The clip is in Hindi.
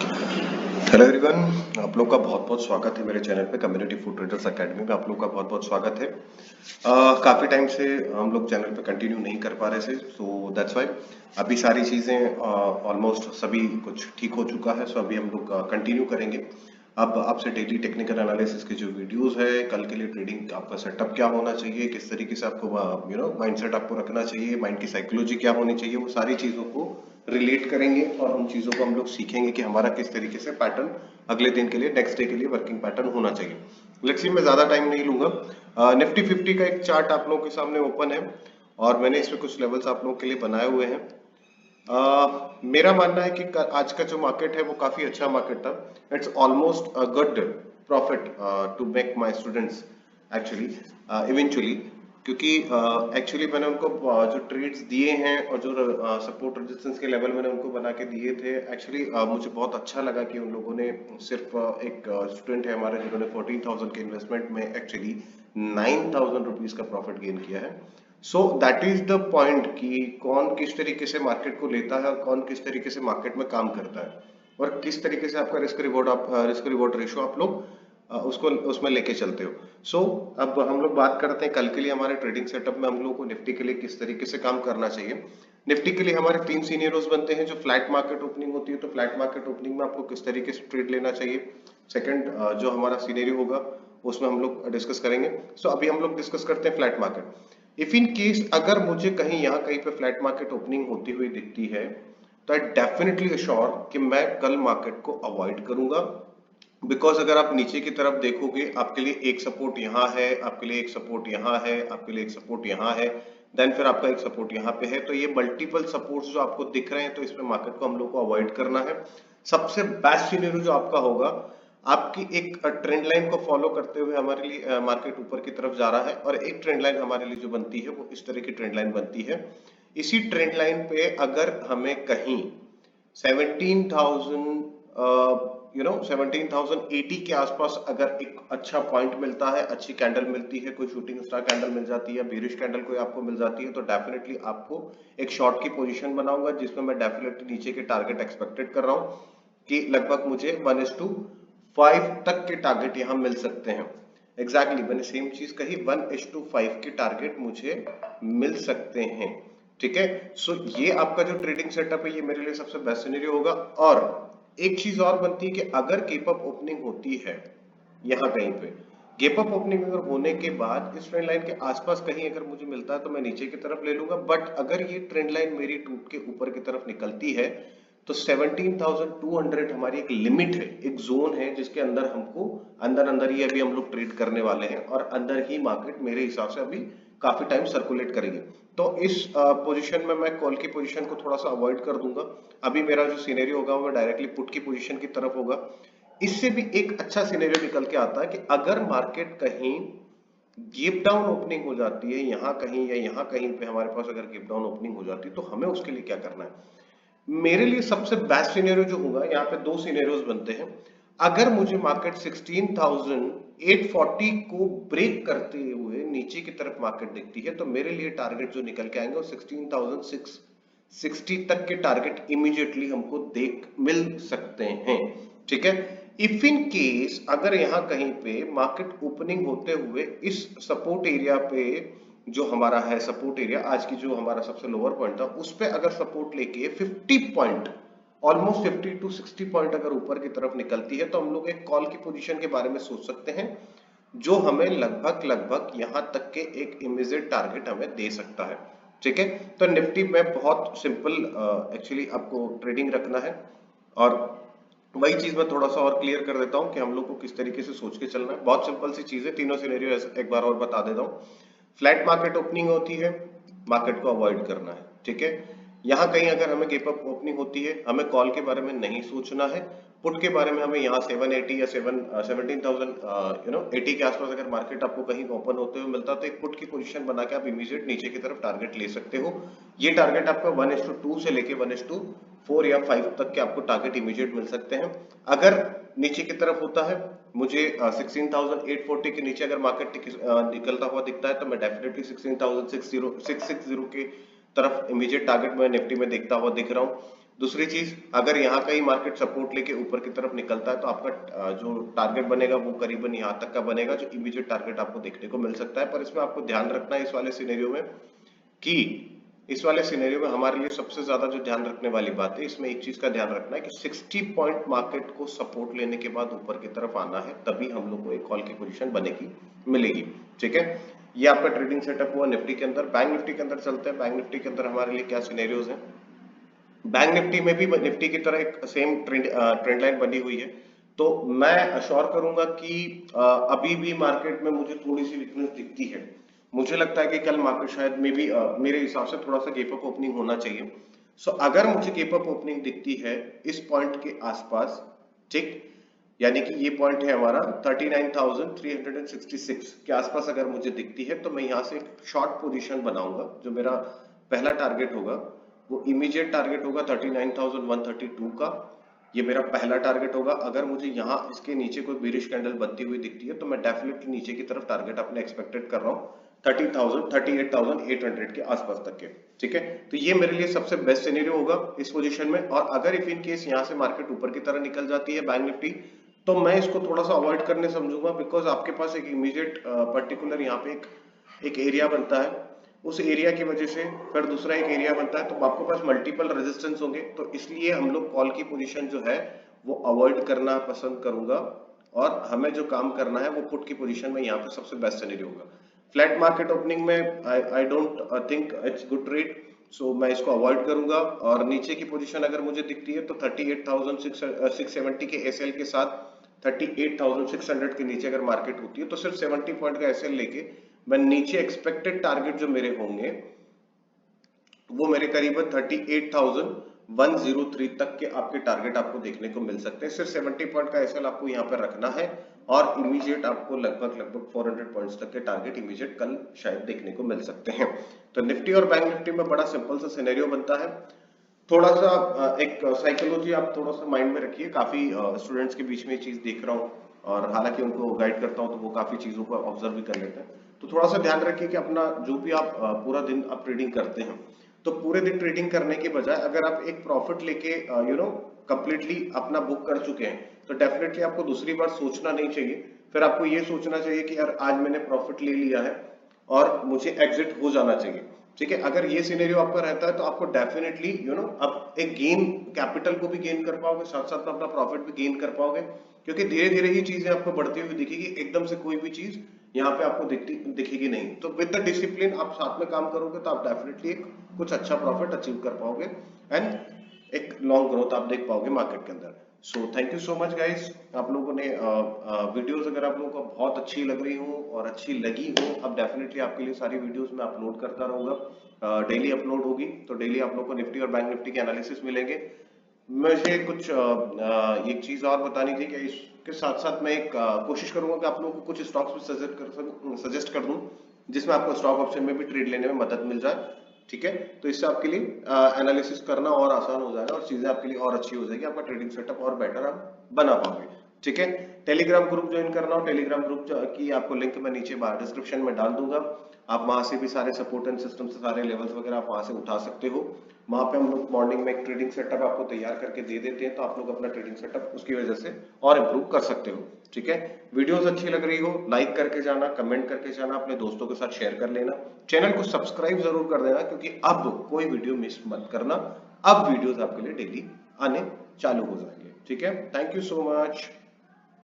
हेलो एवरीवन, आप लोग का बहुत बहुत स्वागत है मेरे चैनल पे कम्युनिटी फूड ट्रेडर्स एकेडमी में। आप लोग का बहुत बहुत स्वागत है। काफी टाइम से हम लोग चैनल पे कंटिन्यू नहीं कर पा रहे थे, सो दैट्स वाई अभी सारी चीजें ऑलमोस्ट सभी कुछ ठीक हो चुका है। सो अभी हम लोग कंटिन्यू करेंगे। अब आपसे डेली टेक्निकल एनालिसिस के जो वीडियोस है, कल के लिए ट्रेडिंग आपका सेटअप क्या होना चाहिए, किस तरीके से आपको माइंडसेट आपको रखना चाहिए, माइंड की साइकोलॉजी क्या होनी चाहिए, वो सारी चीजों को रिलेट करेंगे और उन चीजों को हम लोग सीखेंगे कि हमारा किस तरीके से पैटर्न अगले दिन के लिए, नेक्स्ट डे के लिए वर्किंग पैटर्न होना चाहिए। लेट्स सी, मैं ज्यादा टाइम नहीं लूंगा। निफ्टी 50 का एक चार्ट आप लोगों के सामने ओपन है और मैंने इसमें कुछ लेवल्स आप लोगों के लिए बनाए हुए हैं। मेरा मानना है कि आज का जो मार्केट है वो काफी अच्छा मार्केट था। It's almost a good profit to make my students actually eventually, क्योंकि एक्चुअली मैंने उनको जो ट्रेड्स दिए हैं और जो सपोर्ट रेजिस्टेंस के लेवल मैंने उनको बना के दिए थे, एक्चुअली मुझे बहुत अच्छा लगा कि उन लोगों ने सिर्फ एक स्टूडेंट है हमारे जिन्होंने 14,000 के इन्वेस्टमेंट में एक्चुअली 9,000 रुपीज का प्रॉफिट गेन किया है। So that is the point कि कौन किस तरीके से मार्केट को लेता है और कौन किस तरीके से मार्केट में काम करता है और किस तरीके से आपका रिस्क रिवॉर्ड रेशो आप लोग उसको उसमें लेके चलते हो। सो अब हम लोग बात करते हैं कल के लिए हमारे ट्रेडिंग सेटअप में हम लोगों को निफ्टी के लिए किस तरीके से काम करना चाहिए। निफ्टी के लिए हमारे 3 सिनेरियोज बनते हैं। जो फ्लैट मार्केट ओपनिंग होती है, तो फ्लैट मार्केट ओपनिंग में आपको किस तरीके से ट्रेड लेना चाहिए। सेकंड, जो हमारा सिनेरियो होगा उसमें हम लोग डिस्कस करेंगे। सो अभी हम लोग डिस्कस करते हैं flat market. If in case अगर मुझे कहीं यहाँ कहीं पे फ्लैट मार्केट ओपनिंग होती हुई दिखती है, तो आई डेफिनेटली अश्योर कि मैं कल मार्केट को अवॉइड करूंगा। बिकॉज अगर आप नीचे की तरफ देखोगे, आपके लिए एक सपोर्ट यहाँ है, आपके लिए एक सपोर्ट यहाँ है, आपके लिए एक सपोर्ट यहाँ है, देन फिर आपका एक सपोर्ट यहाँ पे है। तो ये मल्टीपल सपोर्ट्स जो आपको दिख रहे हैं, तो इसमें मार्केट को हम लोग को अवॉइड करना है। सबसे बेस्ट सिनेरियो जो आपका होगा, आपकी एक ट्रेंड लाइन को फॉलो करते हुए हमारे लिए मार्केट ऊपर की तरफ जा रहा है और एक ट्रेंड लाइन हमारे लिए जो बनती है वो इस तरह की ट्रेंड लाइन बनती है। इसी ट्रेंड लाइन पे अगर हमें कहीं 17,000 17,080 के आसपास अगर एक अच्छा पॉइंट मिलता है, अच्छी कैंडल मिलती है, कोई शूटिंग स्टार कैंडल मिल जाती है, बेरिश कैंडल कोई आपको मिल जाती है, तो डेफिनेटली आपको एक शॉर्ट की पोजीशन बनाऊंगा जिसमें मैं डेफिनेटली नीचे के टारगेट एक्सपेक्टेड कर रहा हूं कि लगभग मुझे 1:5 तक के टारगेट यहां मिल सकते हैं। एग्जैक्टली मैंने सेम चीज कही, 1:5 के टारगेट मुझे मिल सकते हैं। ठीक है। सो ये आपका जो ट्रेडिंग सेटअप है, ये मेरे लिए सबसे बेस्ट सिनेरियो होगा। और एक चीज और बनती है कि अगर गेप अप ओपनिंग होती है यहाँ कहीं पे, गेप अप ओपनिंग अगर होने के बाद इस ट्रेंड लाइन के आसपास कहीं अगर मुझे मिलता है, तो मैं नीचे की तरफ ले लूंगा। बट अगर ये ट्रेंड लाइन मेरी टूट के ऊपर की तरफ निकलती है, तो 17,200 हमारी एक लिमिट है, एक जोन है जिसके अंदर हमको अंदर अंदर ही अभी हम लोग ट्रेड करने वाले हैं और अंदर ही मार्केट मेरे हिसाब से अभी काफी टाइम सर्कुलेट करेगी। तो इस पोजीशन में मैं कॉल की पोजीशन को थोड़ा सा अवॉइड कर दूंगा। अभी मेरा जो सिनेरियो होगा वो डायरेक्टली पुट की पोजीशन की तरफ होगा। इससे भी एक अच्छा सिनेरियो निकल के आता है कि अगर मार्केट कहीं गैप डाउन ओपनिंग हो जाती है यहाँ कहीं या यहाँ कहीं पे हमारे पास अगर गैप डाउन ओपनिंग हो जाती है, तो हमें उसके लिए क्या करना है। मेरे लिए सबसे बेस्ट सिनेरियो जो होगा, यहाँ पे दो सिनेरियोज बनते हैं। अगर मुझे मार्केट 16,840 को ब्रेक करते हुए नीचे की तरफ मार्केट दिखती है, तो मेरे लिए टारगेट जो निकल के आएंगे वो 16,660 तक के टारगेट इमीडिएटली हमको देख मिल सकते हैं। ठीक है। इफ इन केस अगर यहां कहीं पे मार्केट ओपनिंग होते हुए इस सपोर्ट एरिया पे, जो हमारा है सपोर्ट एरिया, आज की जो हमारा सबसे लोअर पॉइंट था, उस पे अगर सपोर्ट लेके 50 पॉइंट, ऑलमोस्ट 50 टू 60 पॉइंट अगर ऊपर की तरफ निकलती है, तो हम लोग एक कॉल की पोजीशन के बारे में सोच सकते हैं, जो हमें लगभग लगभग यहां तक के एक इमीडिएट टारगेट हमें दे सकता है। ठीक है। तो निफ्टी में बहुत सिंपल एक्चुअली आपको ट्रेडिंग रखना है। और वही चीज मैं थोड़ा सा और क्लियर कर देता हूं कि हम लोग को किस तरीके से सोच के चलना है। बहुत सिंपल सी चीज है, तीनों सिनेरियो एक बार और बता देता हूं। फ्लैट मार्केट ओपनिंग होती है, मार्केट को अवॉइड करना है। ठीक है। यहां कहीं अगर हमें गेप अप ओपनिंग होती है, हमें कॉल के बारे में नहीं सोचना है। पुट के बारे में हमें यहाँ 780 या 17,080 के आसपास अगर मार्केट आपको कहीं ओपन होते हुए मिलता है, तो एक पुट की पोजीशन बना के आप इमीडिएट नीचे की तरफ टारगेट ले सकते हो। ये टारगेट आपका 1:2 से लेके 1:4 या 5 तक के आपको टारगेट इमीडिएट मिल सकते हैं। अगर नीचे की तरफ होता है, मुझे 16,840 के नीचे अगर मार्केट निकलता हुआ दिखता है, तो मैं डेफिनेटली 16,660 के तरफ इमीडिएट टारगेट मैं निफ्टी में देखता हुआ दिख रहा हूँ। दूसरी चीज, अगर यहाँ का ही मार्केट सपोर्ट लेके ऊपर की तरफ निकलता है तो आपका जो टारगेट बनेगा वो करीबन यहाँ तक का बनेगा, जो इमीडिएट टारगेट आपको देखने को मिल सकता है। पर इसमें आपको ध्यान रखना है इस वाले सिनेरियो में कि इस वाले सिनेरियो में हमारे लिए सबसे ज्यादा जो ध्यान रखने वाली बात है, इसमें एक चीज का ध्यान रखना है कि 60 पॉइंट मार्केट को सपोर्ट लेने के बाद ऊपर की तरफ आना है, तभी हम लोग को एक कॉल की पोजीशन बनेगी, मिलेगी। ठीक है, ये आपका ट्रेडिंग सेटअप हुआ निफ्टी के अंदर। बैंक निफ्टी के अंदर चलते हैं। बैंक निफ्टी के अंदर हमारे लिए क्या सिनेरियोज हैं। बैंक निफ्टी में भी निफ्टी की तरह एक सेम ट्रेंड लाइन बनी हुई है। तो मैं अश्योर करूंगा कि अभी भी मार्केट में मुझे थोड़ी सी वीकनेस दिखती है। मुझे लगता है कि कल मार्केट शायद मे बी मेरे हिसाब से थोड़ा सा गैप अप ओपनिंग होना चाहिए। सो अगर मुझे गैप अप ओपनिंग दिखती है इस पॉइंट के आसपास, ठीक, यानी कि ये पॉइंट है हमारा 39,366 के आसपास अगर मुझे दिखती है तो मैं यहां से एक शॉर्ट पोजीशन बनाऊंगा। जो मेरा पहला टारगेट होगा वो इमीडिएट टारगेट होगा 39,132 का। ये मेरा पहला टारगेट होगा। अगर मुझे यहाँ इसके नीचे कोई बेरिश कैंडल बनती हुई दिखती है तो मैं डेफिनेटली नीचे की तरफ टारगेट अपने एक्सपेक्टेड कर रहा हूँ 38,800 के आसपास तक के। ठीक है, तो ये मेरे लिए सबसे बेस्ट सिनेरियो होगा इस पोजीशन में। और अगर इफ इन केस यहाँ से मार्केट ऊपर की तरह निकल जाती है बैंक निफ्टी, तो मैं इसको थोड़ा सा अवॉइड करने समझूंगा, बिकॉज आपके पास एक इमीडिएट पर्टिकुलर यहाँ पे एक एरिया बनता है। उस एरिया की वजह से फिर दूसरा एक एरिया बनता है, तो आपके पास मल्टीपल रेजिस्टेंस होंगे। तो इसलिए हम लोग कॉल की पोजीशन जो है वो अवॉइड करना पसंद करूंगा, और हमें जो काम करना है वो पुट की पोजीशन में यहाँ पे सबसे बेस्ट सिनेरियो होगा। फ्लैट मार्केट ओपनिंग में I don't think it's good trade, so मैं इसको अवॉइड करूंगा। और नीचे की पोजीशन अगर मुझे दिखती है तो 38,670 के एसएल के साथ 38,600 के नीचे अगर मार्केट होती है तो सिर्फ 70 पॉइंट का एसएल लेके मैं नीचे एक्सपेक्टेड टारगेट जो मेरे होंगे वो मेरे करीबन 38,103 तक के आपके टारगेट आपको देखने को मिल सकते हैं। सिर्फ 70 पॉइंट का एसएल आपको यहाँ पर रखना है, और इमीडिएट आपको लगभग 400 पॉइंट्स तक के टारगेट इमीडिएट कल शायद देखने को मिल सकते हैं। तो निफ्टी और बैंक निफ्टी में बड़ा सिंपल सा सिनेरियो बनता है। थोड़ा सा एक साइकोलॉजी आप थोड़ा सा माइंड में रखिए। काफी स्टूडेंट्स के बीच में ये चीज देख रहा हूँ, और हालांकि उनको गाइड करता हूँ तो वो काफी चीजों को ऑब्जर्व भी कर लेते हैं। तो थोड़ा सा ध्यान रखिए कि अपना जो भी आप पूरा दिन आप ट्रेडिंग करते हैं, तो पूरे दिन ट्रेडिंग करने के बजाय अगर आप एक प्रॉफिट लेके कंप्लीटली अपना बुक कर चुके हैं, तो डेफिनेटली आपको दूसरी बार सोचना नहीं चाहिए। फिर आपको ये सोचना चाहिए कि यार आज मैंने प्रॉफिट ले लिया है और मुझे एग्जिट हो जाना चाहिए। ठीक है, अगर ये सिनेरियो आपका रहता है तो आपको डेफिनेटली अब एक गेन, कैपिटल को भी गेन कर पाओगे, साथ साथ में अपना प्रॉफिट भी गेन कर पाओगे, क्योंकि धीरे धीरे ही चीजें आपको बढ़ती हुई दिखेगी। एकदम से कोई भी चीज यहाँ पे आपको दिखेगी नहीं। तो विद द डिसिप्लिन आप साथ में काम करोगे तो आप डेफिनेटली एक कुछ अच्छा प्रॉफिट अचीव कर पाओगे, एंड एक लॉन्ग ग्रोथ आप देख पाओगे मार्केट के अंदर। So thank you so much guys. आप लोगों ने वीडियोस अगर आप लोगों को बहुत अच्छी लग रही हो और अच्छी लगी हो, अब डेफिनेटली आपके लिए सारी वीडियोस मैं अपलोड करता रहूंगा। डेली अपलोड होगी, तो डेली आप लोगों को निफ्टी और बैंक निफ्टी के एनालिसिस मिलेंगे। मुझे कुछ एक चीज और बतानी थी कि इसके साथ साथ मैं एक कोशिश करूंगा कि आप लोगों को कुछ स्टॉक्स भी सजेस्ट कर दूं, जिसमें आपको स्टॉक ऑप्शन में भी ट्रेड लेने में मदद मिल जाए। ठीक है, तो इससे आपके लिए एनालिसिस करना और आसान हो जाएगा, और चीजें आपके लिए और अच्छी हो जाएगी। आपका ट्रेडिंग सेटअप और बेटर आप बना पाओगे। ठीक है, टेलीग्राम ग्रुप ज्वाइन करना हो, टेलीग्राम ग्रुप की आपको लिंक मैं नीचे डिस्क्रिप्शन में डाल दूंगा। आप वहां से भी सारे सपोर्ट एंड सिस्टम से सारे लेवल्स वगैरह आप वहां से उठा सकते हो। वहां पे हम लोग मॉर्निंग में एक ट्रेडिंग सेटअप आपको तैयार करके दे देते हैं, तो आप लोग अपना ट्रेडिंग सेटअप उसकी वजह से और इम्प्रूव कर सकते हो। ठीक है, वीडियोस अच्छी लग रही हो लाइक करके जाना, कमेंट करके जाना, अपने दोस्तों के साथ शेयर कर लेना, चैनल को सब्सक्राइब जरूर कर देना, क्योंकि अब कोई वीडियो मिस मत करना। अब वीडियोस आपके लिए डेली आने चालू हो जाएंगे। ठीक है, थैंक यू सो मच।